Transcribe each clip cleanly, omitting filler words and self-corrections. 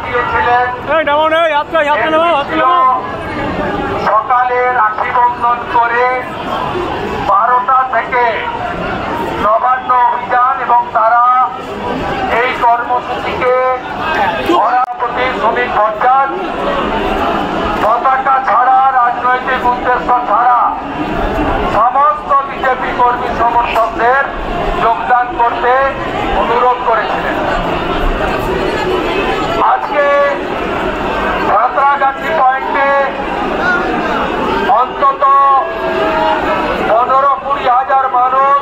দিয়েছিলেন। সকালে রাখি বন্ধন করে 12টা থেকে নবান্ন অভিযান এবং তারা এই কর্মসূচিকে অরাপতি শ্রমিক হরতাল পতাকা ছাড়া রাজনৈতিক উদ্দেশ্য ছাড়া সমস্ত বিজেপি কর্মী সমর্থকদের যোগদান করতে অনুরোধ করেছিলেন। আজকে সাঁতরাগাছি পয়েন্টে অন্তত 15-20 হাজার মানুষ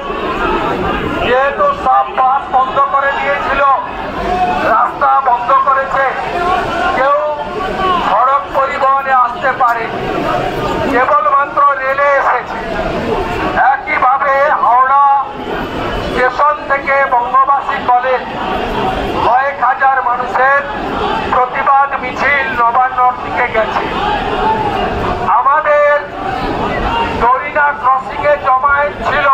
যেহেতু সব বাস বন্ধ করে দিয়েছিল, রাস্তা বন্ধ করেছে, কেউ সড়ক পরিবহনে আসতে পারে, কেবলমাত্র রেলে এসেছে। একইভাবে হাওড়া স্টেশন থেকে বঙ্গবাসী কলেজ কয়েক হাজার মানুষের প্রতিবাদ মিছিল নবান্নর দিকে গেছে। আমাদের দরিনা ক্রসিং এ জমায়েত ছিল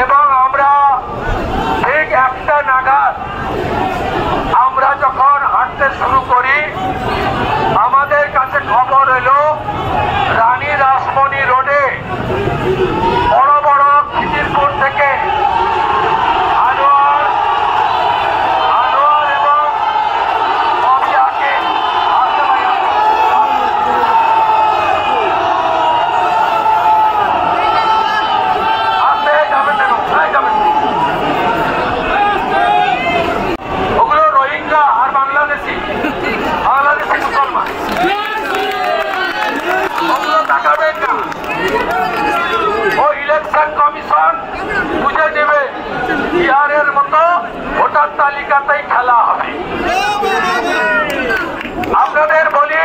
এবং আমরা ঠিক 1টা নাগাদ আমরা যখন হাঁটতে শুরু করি আমাদের কাছে খবর এলো রানী রাসমণি রোডে বড় বড় খিদিরপুর থেকে আনোয়ার এবং অভিয়াকে আসতে যাবেন না, যাবেন ওগুলো রোহিঙ্গা আর বাংলাদেশি মুসলমান, ওগুলো তাকাবেন না। ও ইলেকশন কমিশন বুঝে নেবে বিহারের মতো ভোটার তালিকাতেই খেলা হবে। আপনাদের বলি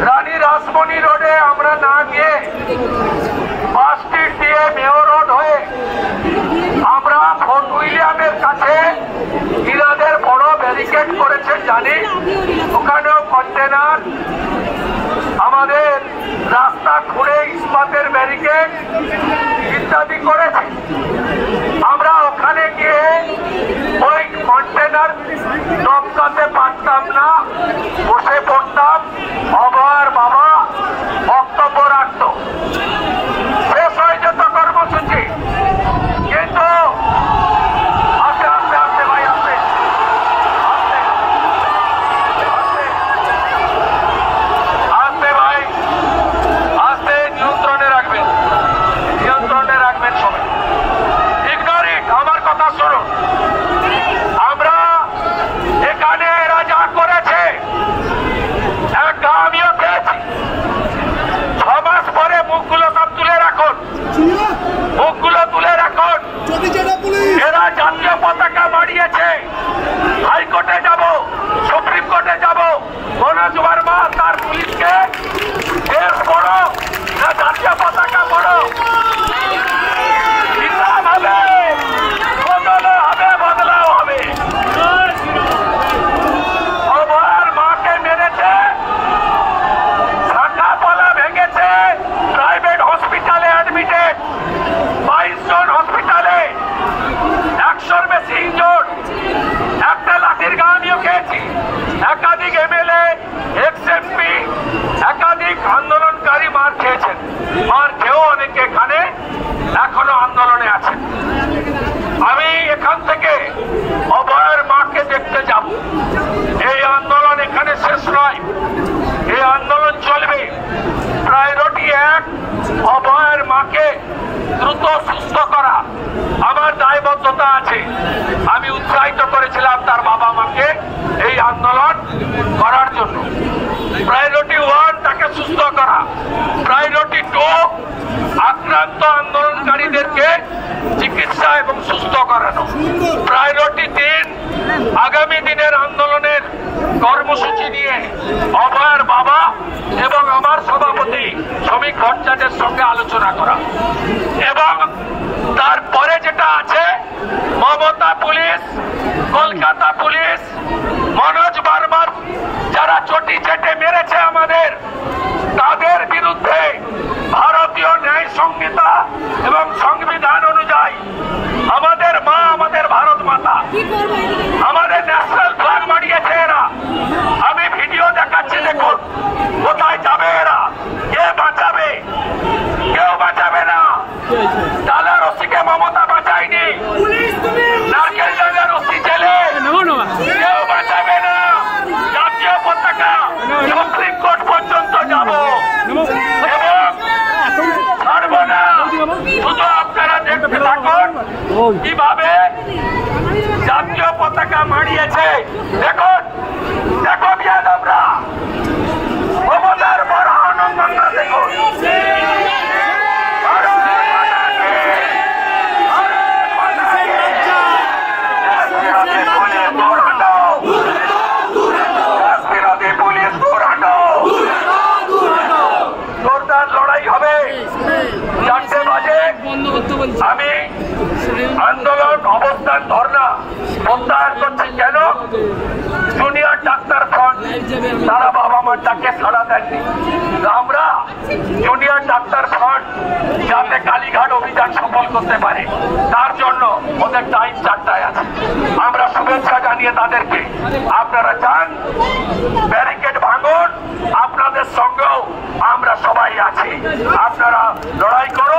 রানী রাসমণি রোডে আমরা না গিয়ে বাস স্ট্রিট দিয়ে মেয়র রোড হয়ে আমরা ফোর্ট উইলিয়ামের কাছে ইরাদের বড় ব্যারিকেড করেছে জানি, ওখানেও কন্টেনার আমাদের রাস্তা খুঁড়ে ইস্পাতের ব্যারিকেড ইত্যাদি করেছে। আমরা ওখানে গিয়ে ওই কন্টেনার টপকাতে পারতাম না, বসে পড়তাম, অভয়ার বাবা বক্তব্য রাখত, শেষ হয়ে যেত কর্মসূচি। কিন্তু আস্তে আস্তে আস্তে ভাই আস্তে আস্তে ভাই আস্তে নিয়ন্ত্রণে রাখবেন সবাই। ইগনোরিং আমার কথা শুনুন, আমরা এখানে এরা যা করেছে একটা আমিও পেয়েছি। 6 মাস পরে মুখগুলো সব তুলে রাখুন, মুখগুলো তুলে রাখুন। এরা জাতীয় পতাকা বাড়িয়েছে, হাইকোর্টে যাব, সুপ্রিম কোর্টে যাব, মনোজ বর্মা তার পুলিশকে কেস করো না জাতীয় পতাকা বড় ইসলাম হবে, বদলাও হবে, বদলাও হবে। অভয়ার মাকে মেরেছে, শাখা পলা ভেঙেছে, প্রাইভেট হসপিটালে অ্যাডমিটেড, 22 জন হসপিটালে, 100-র বেশি ইনজোর্ড। একটা লাঠির গা আমিও খেয়েছি। একাধিক এমএলএ, এক্স-এমপি, একাধিক আন্দোলনকারী মার খেয়েছেন, মার খেয়েও অনেকে এখানে এখনো আন্দোলনে আছেন। আমি এখান থেকে অভয়ের মাকে দেখতে যাব। এই আন্দোলন এখানে শেষ নয়, এই আন্দোলন চলবে। প্রায়োরিটি 1 অভয়ের মাকে দ্রুত সুস্থ করা আমার দায়বদ্ধতা আছে। আমি উৎসাহিত করেছিলাম তার বাবা মাকে এই আন্দোলন করার জন্য। প্রায়োরিটি 1 তাকে সুস্থ করা, প্রায়োরিটি 2 আক্রান্ত আন্দোলনকারীদেরকে চিকিৎসা এবং সুস্থ করানো, প্রায়োরিটি 3 আগামী দিনের আন্দোলনের কর্মসূচি নিয়ে অভয়ের বাবা এবং আমার সভাপতি শ্রমিক ভট্টাচার্যের সঙ্গে আলোচনা করা। এবং তারপরে যেটা আছে, মমতা পুলিশ, কলকাতা পুলিশ, মনোজ বর্মার যারা চটি চেটে মেরেছে আমাদের, তাদের বিরুদ্ধে ভারতীয় ন্যায় সংহিতা এবং সংবিধান অনুযায়ী আমাদের মা, আমাদের ভারত মাতা, আমাদের ন্যাশনাল ফ্ল্যাগ কিভাবে জাতীয় পতাকা মারিয়েছে। দেখুন, দেখো বিয়াদবরা, মমতার বড় আনন্দ দেখুন। জোরদার লড়াই হবে। 4টে বাজে আমি আন্দোলন অবস্থান ধর্ণা প্রত্যাহার করছি। কেন? জুনিয়র ডাক্তার ফ্রন্ট তারা বাবা মার ডাকে সাড়া দেননি। আমরা জুনিয়র ডাক্তার ফ্রন্ট যাতে কালীঘাট অভিযান সফল করতে পারে তার জন্য ওদের টাইম 4টায় আছে। আমরা শুভেচ্ছা জানিয়ে তাদেরকে আপনারা যান, ব্যারিকেড ভাঙুন, আপনাদের সঙ্গেও আমরা সবাই আছি, আপনারা লড়াই করুন।